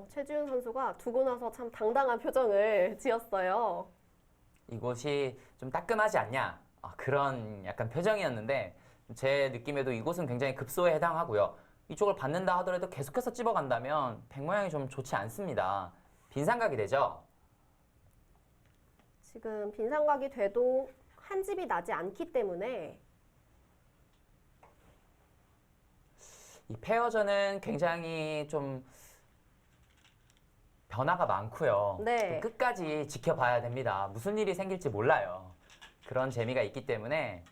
최지훈 선수가 두고 나서 참 당당한 표정을 지었어요. 이곳이 좀 따끔하지 않냐? 그런 약간 표정이었는데 제 느낌에도 이곳은 굉장히 급소에 해당하고요. 이쪽을 받는다 하더라도 계속해서 찝어간다면 백 모양이 좀 좋지 않습니다. 빈삼각이 되죠? 지금 빈상각이 돼도 한 집이 나지 않기 때문에 이 페어전은 굉장히 좀 변화가 많고요. 네. 또 끝까지 지켜봐야 됩니다. 무슨 일이 생길지 몰라요. 그런 재미가 있기 때문에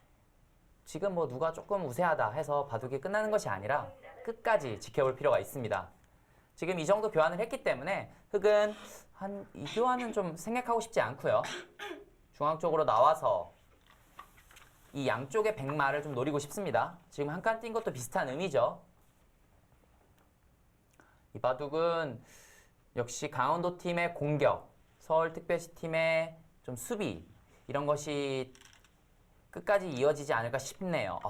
지금 뭐 누가 조금 우세하다 해서 바둑이 끝나는 것이 아니라 끝까지 지켜볼 필요가 있습니다. 지금 이 정도 교환을 했기 때문에 흙은 이 교환은 좀 생략하고 싶지 않고요. 중앙 쪽으로 나와서 이 양쪽의 백마를 좀 노리고 싶습니다. 지금 한 칸 뛴 것도 비슷한 의미죠. 이 바둑은 역시 강원도 팀의 공격, 서울특별시 팀의 좀 수비 이런 것이 끝까지 이어지지 않을까 싶네요.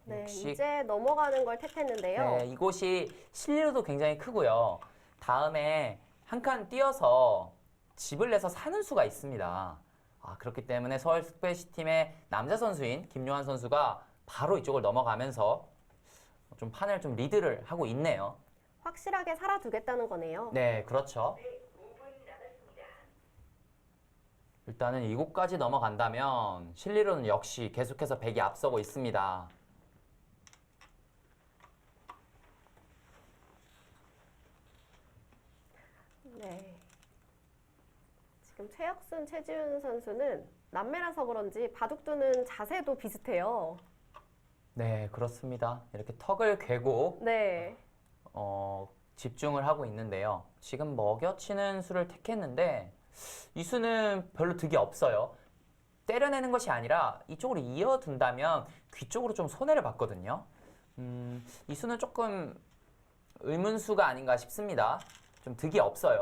네, 역시 이제 넘어가는 걸 택했는데요. 네, 이곳이 실리로도 굉장히 크고요. 다음에 한 칸 뛰어서 집을 내서 사는 수가 있습니다. 그렇기 때문에 서울특별시 팀의 남자 선수인 김요한 선수가 바로 이쪽을 넘어가면서 좀 판을 좀 리드를 하고 있네요. 확실하게 살아두겠다는 거네요. 네, 그렇죠. 일단은 이곳까지 넘어간다면 실리로는 역시 계속해서 백이 앞서고 있습니다. 네. 지금 최혁순, 최지훈 선수는 남매라서 그런지 바둑 두는 자세도 비슷해요. 네, 그렇습니다. 이렇게 턱을 괴고 네. 집중을 하고 있는데요. 지금 먹여치는 수를 택했는데 이 수는 별로 득이 없어요. 때려내는 것이 아니라 이쪽으로 이어둔다면 귀 쪽으로 좀 손해를 봤거든요. 이 수는 조금 의문수가 아닌가 싶습니다. 좀 득이 없어요.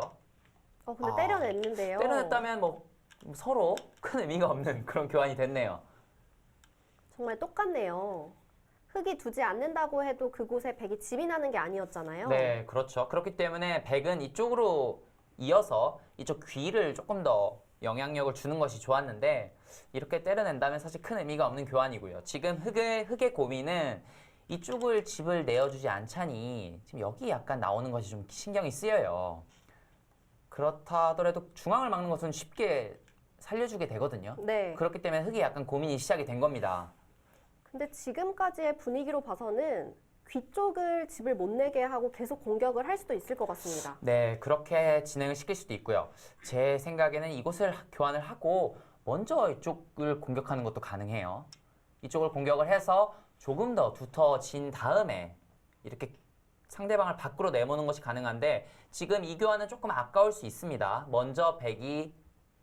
근데 때려냈는데요. 때려냈다면 뭐 서로 큰 의미가 없는 그런 교환이 됐네요. 정말 똑같네요. 흙이 두지 않는다고 해도 그곳에 백이 집이 나는 게 아니었잖아요. 네, 그렇죠. 그렇기 때문에 백은 이쪽으로 이어서 이쪽 귀를 조금 더 영향력을 주는 것이 좋았는데 이렇게 때려낸다면 사실 큰 의미가 없는 교환이고요. 지금 흙의 고민은 이쪽을 집을 내어주지 않자니 지금 여기 약간 나오는 것이 좀 신경이 쓰여요. 그렇다 하더라도 중앙을 막는 것은 쉽게 살려주게 되거든요. 네. 그렇기 때문에 흙이 약간 고민이 시작이 된 겁니다. 근데 지금까지의 분위기로 봐서는 귀 쪽을 집을 못 내게 하고 계속 공격을 할 수도 있을 것 같습니다. 네, 그렇게 진행을 시킬 수도 있고요. 제 생각에는 이곳을 교환을 하고 먼저 이쪽을 공격하는 것도 가능해요. 이쪽을 공격을 해서 조금 더 두터진 다음에 이렇게 상대방을 밖으로 내모는 것이 가능한데 지금 이 교환은 조금 아까울 수 있습니다. 먼저 백이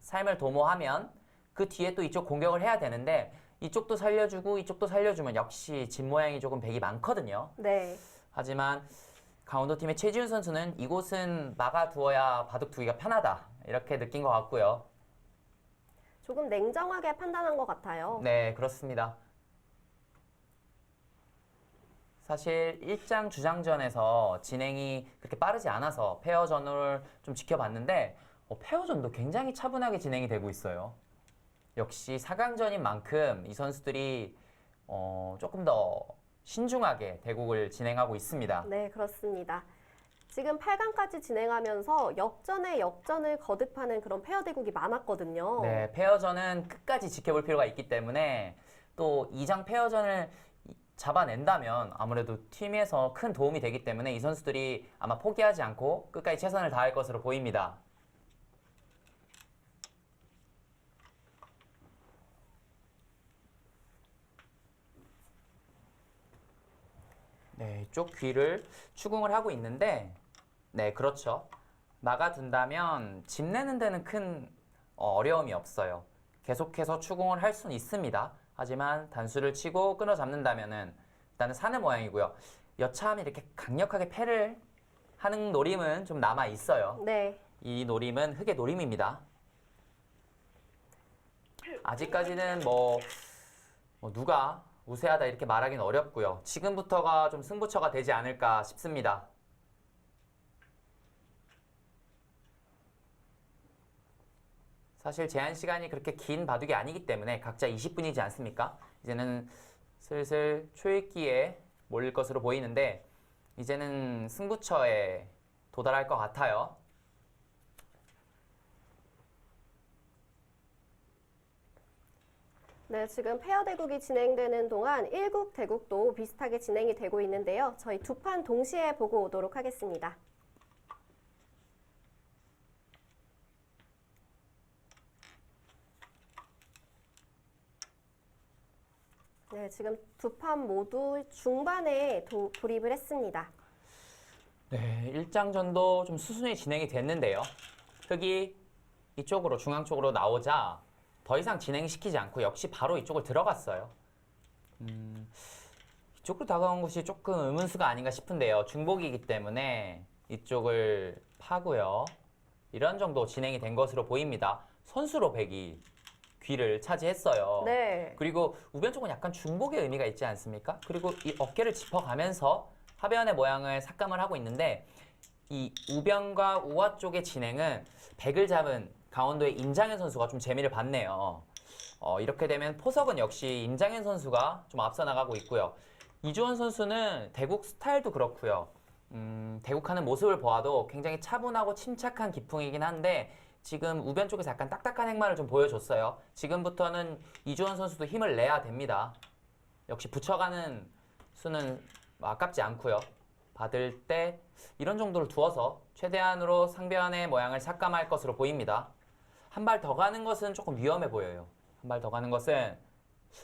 삶을 도모하면 그 뒤에 또 이쪽 공격을 해야 되는데 이쪽도 살려주고 이쪽도 살려주면 역시 집 모양이 조금 백이 많거든요. 네. 하지만 강원도 팀의 최지훈 선수는 이곳은 막아두어야 바둑 두기가 편하다 이렇게 느낀 것 같고요. 조금 냉정하게 판단한 것 같아요. 네, 그렇습니다. 사실 1장 주장전에서 진행이 그렇게 빠르지 않아서 페어전을 좀 지켜봤는데 페어전도 굉장히 차분하게 진행이 되고 있어요. 역시 4강전인 만큼 이 선수들이 조금 더 신중하게 대국을 진행하고 있습니다. 네, 그렇습니다. 지금 8강까지 진행하면서 역전에 역전을 거듭하는 그런 페어 대국이 많았거든요. 네, 페어전은 끝까지 지켜볼 필요가 있기 때문에 또 2장 페어전을 잡아낸다면 아무래도 팀에서 큰 도움이 되기 때문에 이 선수들이 아마 포기하지 않고 끝까지 최선을 다할 것으로 보입니다. 네, 이쪽 귀를 추궁을 하고 있는데 네, 그렇죠. 막아둔다면 집 내는 데는 큰 어려움이 없어요. 계속해서 추궁을 할 수는 있습니다. 하지만 단수를 치고 끊어잡는다면은 일단은 사는 모양이고요. 여차하면 이렇게 강력하게 패를 하는 노림은 좀 남아 있어요. 네. 이 노림은 흑의 노림입니다. 아직까지는 뭐 누가 우세하다 이렇게 말하기는 어렵고요. 지금부터가 좀 승부처가 되지 않을까 싶습니다. 사실 제한 시간이 그렇게 긴 바둑이 아니기 때문에 각자 20분이지 않습니까? 이제는 슬슬 초읽기에 몰릴 것으로 보이는데 이제는 승부처에 도달할 것 같아요. 네, 지금 페어 대국이 진행되는 동안 1국 대국도 비슷하게 진행이 되고 있는데요. 저희 두 판 동시에 보고 오도록 하겠습니다. 네, 지금 두 판 모두 중반에 돌입을 했습니다. 네, 1장전도 좀 수순히 진행이 됐는데요. 흑이 이쪽으로 중앙 쪽으로 나오자 더 이상 진행시키지 않고 역시 바로 이쪽을 들어갔어요. 이쪽으로 다가온 것이 조금 의문수가 아닌가 싶은데요. 중복이기 때문에 이쪽을 파고요. 이런 정도 진행이 된 것으로 보입니다. 선수로 백이 귀를 차지했어요. 네. 그리고 우변 쪽은 약간 중복의 의미가 있지 않습니까? 그리고 이 어깨를 짚어가면서 하변의 모양을 삭감을 하고 있는데 이 우변과 우와 쪽의 진행은 백을 잡은 강원도의 임장현 선수가 좀 재미를 봤네요. 이렇게 되면 포석은 역시 임장현 선수가 좀 앞서 나가고 있고요. 이주원 선수는 대국 스타일도 그렇고요. 대국하는 모습을 보아도 굉장히 차분하고 침착한 기풍이긴 한데 지금 우변 쪽에서 약간 딱딱한 행마를 좀 보여줬어요. 지금부터는 이주원 선수도 힘을 내야 됩니다. 역시 붙여가는 수는 아깝지 않고요. 받을 때 이런 정도를 두어서 최대한으로 상변의 모양을 삭감할 것으로 보입니다. 한 발 더 가는 것은 조금 위험해 보여요. 한 발 더 가는 것은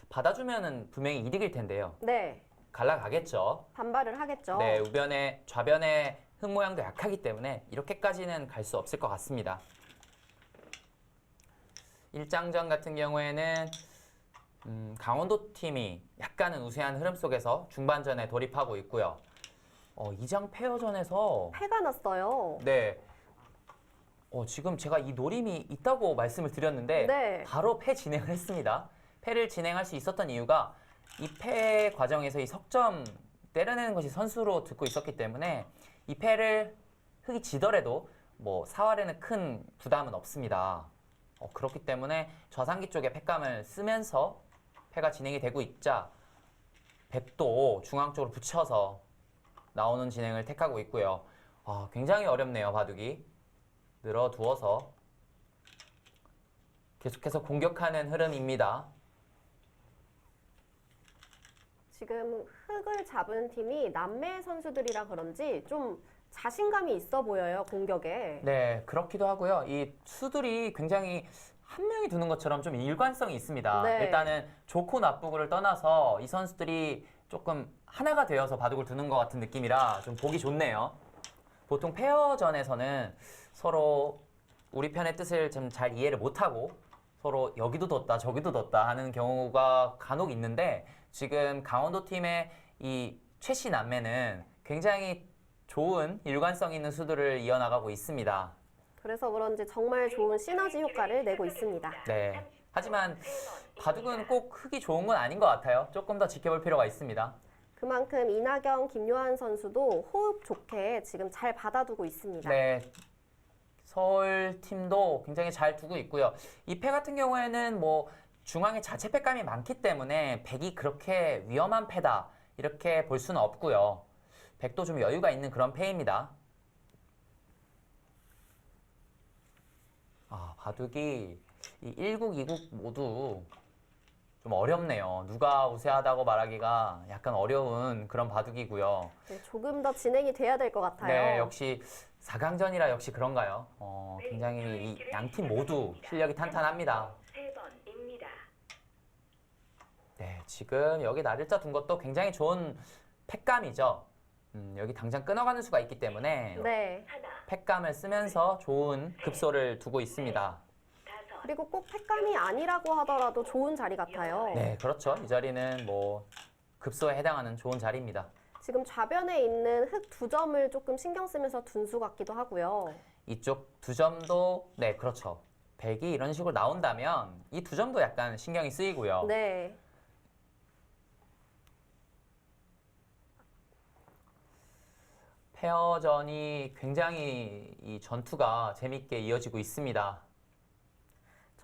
받아주면은 분명히 이득일 텐데요. 네. 갈라가겠죠. 반발을 하겠죠. 네, 우변의 좌변의 흙 모양도 약하기 때문에 이렇게까지는 갈 수 없을 것 같습니다. 1장전 같은 경우에는 강원도 팀이 약간은 우세한 흐름 속에서 중반전에 돌입하고 있고요. 2장 페어전에서 패가 났어요. 네, 지금 제가 이 노림이 있다고 말씀을 드렸는데 네. 바로 패 진행을 했습니다. 패를 진행할 수 있었던 이유가 이 패 과정에서 이 석점 때려내는 것이 선수로 듣고 있었기 때문에 이 패를 흑이 지더라도 뭐 사활에는 큰 부담은 없습니다. 그렇기 때문에 좌상기 쪽에 패감을 쓰면서 패가 진행이 되고 있자 백도 중앙 쪽으로 붙여서 나오는 진행을 택하고 있고요. 굉장히 어렵네요, 바둑이. 늘어두어서 계속해서 공격하는 흐름입니다. 지금 흑을 잡은 팀이 남매 선수들이라 그런지 좀 자신감이 있어 보여요, 공격에. 네, 그렇기도 하고요. 이 수들이 굉장히 한 명이 두는 것처럼 좀 일관성이 있습니다. 네. 일단은 좋고 나쁘고를 떠나서 이 선수들이 조금 하나가 되어서 바둑을 두는 것 같은 느낌이라 좀 보기 좋네요. 보통 페어전에서는 서로 우리 편의 뜻을 좀 잘 이해를 못하고 서로 여기도 뒀다 저기도 뒀다 하는 경우가 간혹 있는데 지금 강원도 팀의 이 최씨 남매는 굉장히 좋은 일관성 있는 수들을 이어나가고 있습니다. 그래서 그런지 정말 좋은 시너지 효과를 내고 있습니다. 네. 하지만 바둑은 꼭 흙이 좋은 건 아닌 것 같아요. 조금 더 지켜볼 필요가 있습니다. 그만큼 이나경, 김요한 선수도 호흡 좋게 지금 잘 받아두고 있습니다. 네. 서울 팀도 굉장히 잘 두고 있고요. 이 패 같은 경우에는 뭐 중앙에 자체 패감이 많기 때문에 백이 그렇게 위험한 패다 이렇게 볼 수는 없고요. 백도 좀 여유가 있는 그런 패입니다. 바둑이 이 1국, 2국 모두 좀 어렵네요. 누가 우세하다고 말하기가 약간 어려운 그런 바둑이고요. 네, 조금 더 진행이 돼야 될 것 같아요. 네, 역시 4강전이라 역시 그런가요? 굉장히 이 양팀 모두 실력이 탄탄합니다. 네, 지금 여기 나를자 둔 것도 굉장히 좋은 팩감이죠. 여기 당장 끊어가는 수가 있기 때문에 네. 팩감을 쓰면서 좋은 급소를 두고 있습니다. 그리고 꼭 팩감이 아니라고 하더라도 좋은 자리 같아요. 네, 그렇죠. 이 자리는 뭐 급소에 해당하는 좋은 자리입니다. 지금 좌변에 있는 흙 2점을 조금 신경 쓰면서 둔 수 같기도 하고요. 이쪽 2점도 네, 그렇죠. 백이 이런 식으로 나온다면 이 2점도 약간 신경이 쓰이고요. 네. 페어전이 굉장히 이 전투가 재밌게 이어지고 있습니다.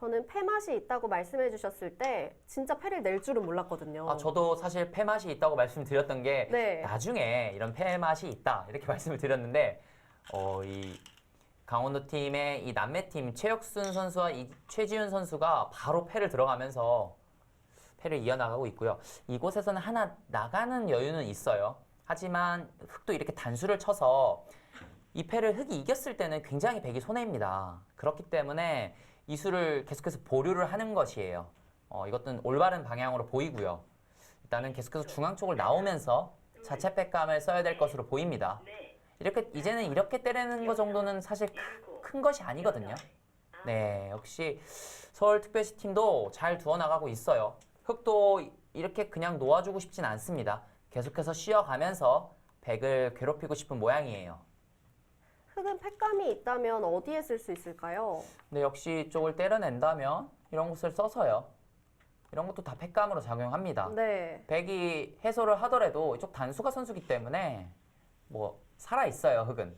저는 패 맛이 있다고 말씀해 주셨을 때 진짜 패를 낼 줄은 몰랐거든요. 저도 사실 패 맛이 있다고 말씀드렸던 게 네. 나중에 이런 패 맛이 있다 이렇게 말씀을 드렸는데 이 강원도 팀의 이 남매 팀 최혁순 선수와 이 최지훈 선수가 바로 패를 들어가면서 패를 이어나가고 있고요. 이곳에서는 하나 나가는 여유는 있어요. 하지만 흑도 이렇게 단수를 쳐서 이 패를 흑이 이겼을 때는 굉장히 백이 손해입니다. 그렇기 때문에 이 수를 계속해서 보류를 하는 것이에요. 이것은 올바른 방향으로 보이고요. 일단은 계속해서 중앙 쪽을 나오면서 자체 백감을 써야 될 것으로 보입니다. 이제는 이렇게 때리는 것 정도는 사실 큰 것이 아니거든요. 네, 역시 서울특별시 팀도 잘 두어 나가고 있어요. 흑도 이렇게 그냥 놓아주고 싶진 않습니다. 계속해서 쉬어가면서 백을 괴롭히고 싶은 모양이에요. 흙은 팩감이 있다면 어디에 쓸 수 있을까요? 근데 역시 이쪽을 때려낸다면 이런 곳을 써서요. 이런 것도 다 팩감으로 작용합니다. 네. 백이 해소를 하더라도 이쪽 단수가 선수기 때문에 뭐 살아있어요, 흑은.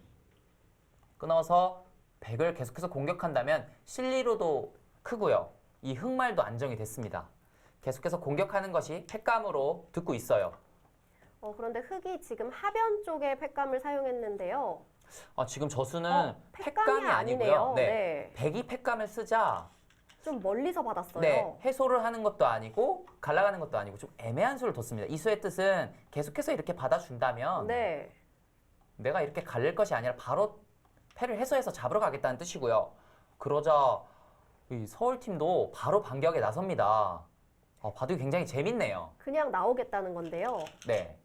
끊어서 백을 계속해서 공격한다면 실리로도 크고요. 이 흑말도 안정이 됐습니다. 계속해서 공격하는 것이 팩감으로 듣고 있어요. 그런데 흙이 지금 하변 쪽에 팩감을 사용했는데요. 지금 저수는 팩감이 팩감이 아니고요. 아니네요. 네. 백이 팩감을 쓰자 좀 멀리서 받았어요. 네, 해소를 하는 것도 아니고 갈라가는 것도 아니고 좀 애매한 수를 뒀습니다. 이 수의 뜻은 계속해서 이렇게 받아준다면 네. 내가 이렇게 갈릴 것이 아니라 바로 패를 해소해서 잡으러 가겠다는 뜻이고요. 그러자 이 서울팀도 바로 반격에 나섭니다. 바둑이 굉장히 재밌네요. 그냥 나오겠다는 건데요. 네.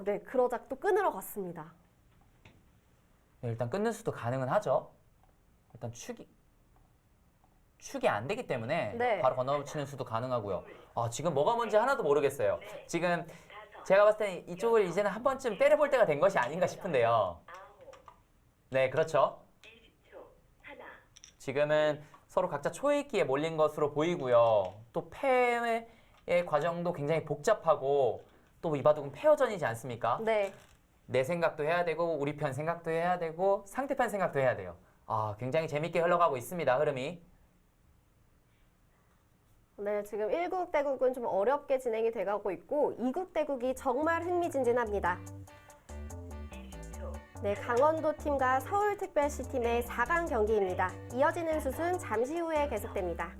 네. 그러자 또 끊으러 갔습니다. 네, 일단 끊는 수도 가능은 하죠. 일단 축이 안 되기 때문에 네. 바로 건너치는 수도 가능하고요. 지금 뭐가 뭔지 하나도 모르겠어요. 지금 제가 봤을 때 이쪽을 이제는 한 번쯤 때려볼 때가 된 것이 아닌가 싶은데요. 네, 그렇죠. 지금은 서로 각자 초읽기에 몰린 것으로 보이고요. 또 패의 과정도 굉장히 복잡하고 또 이 바둑은 페어전이지 않습니까? 네. 내 생각도 해야 되고 우리 편 생각도 해야 되고 상대편 생각도 해야 돼요. 굉장히 재밌게 흘러가고 있습니다, 흐름이. 네, 지금 1국 대국은 좀 어렵게 진행이 돼가고 있고 2국 대국이 정말 흥미진진합니다. 네, 강원도 팀과 서울특별시 팀의 4강 경기입니다. 이어지는 수순 잠시 후에 계속됩니다.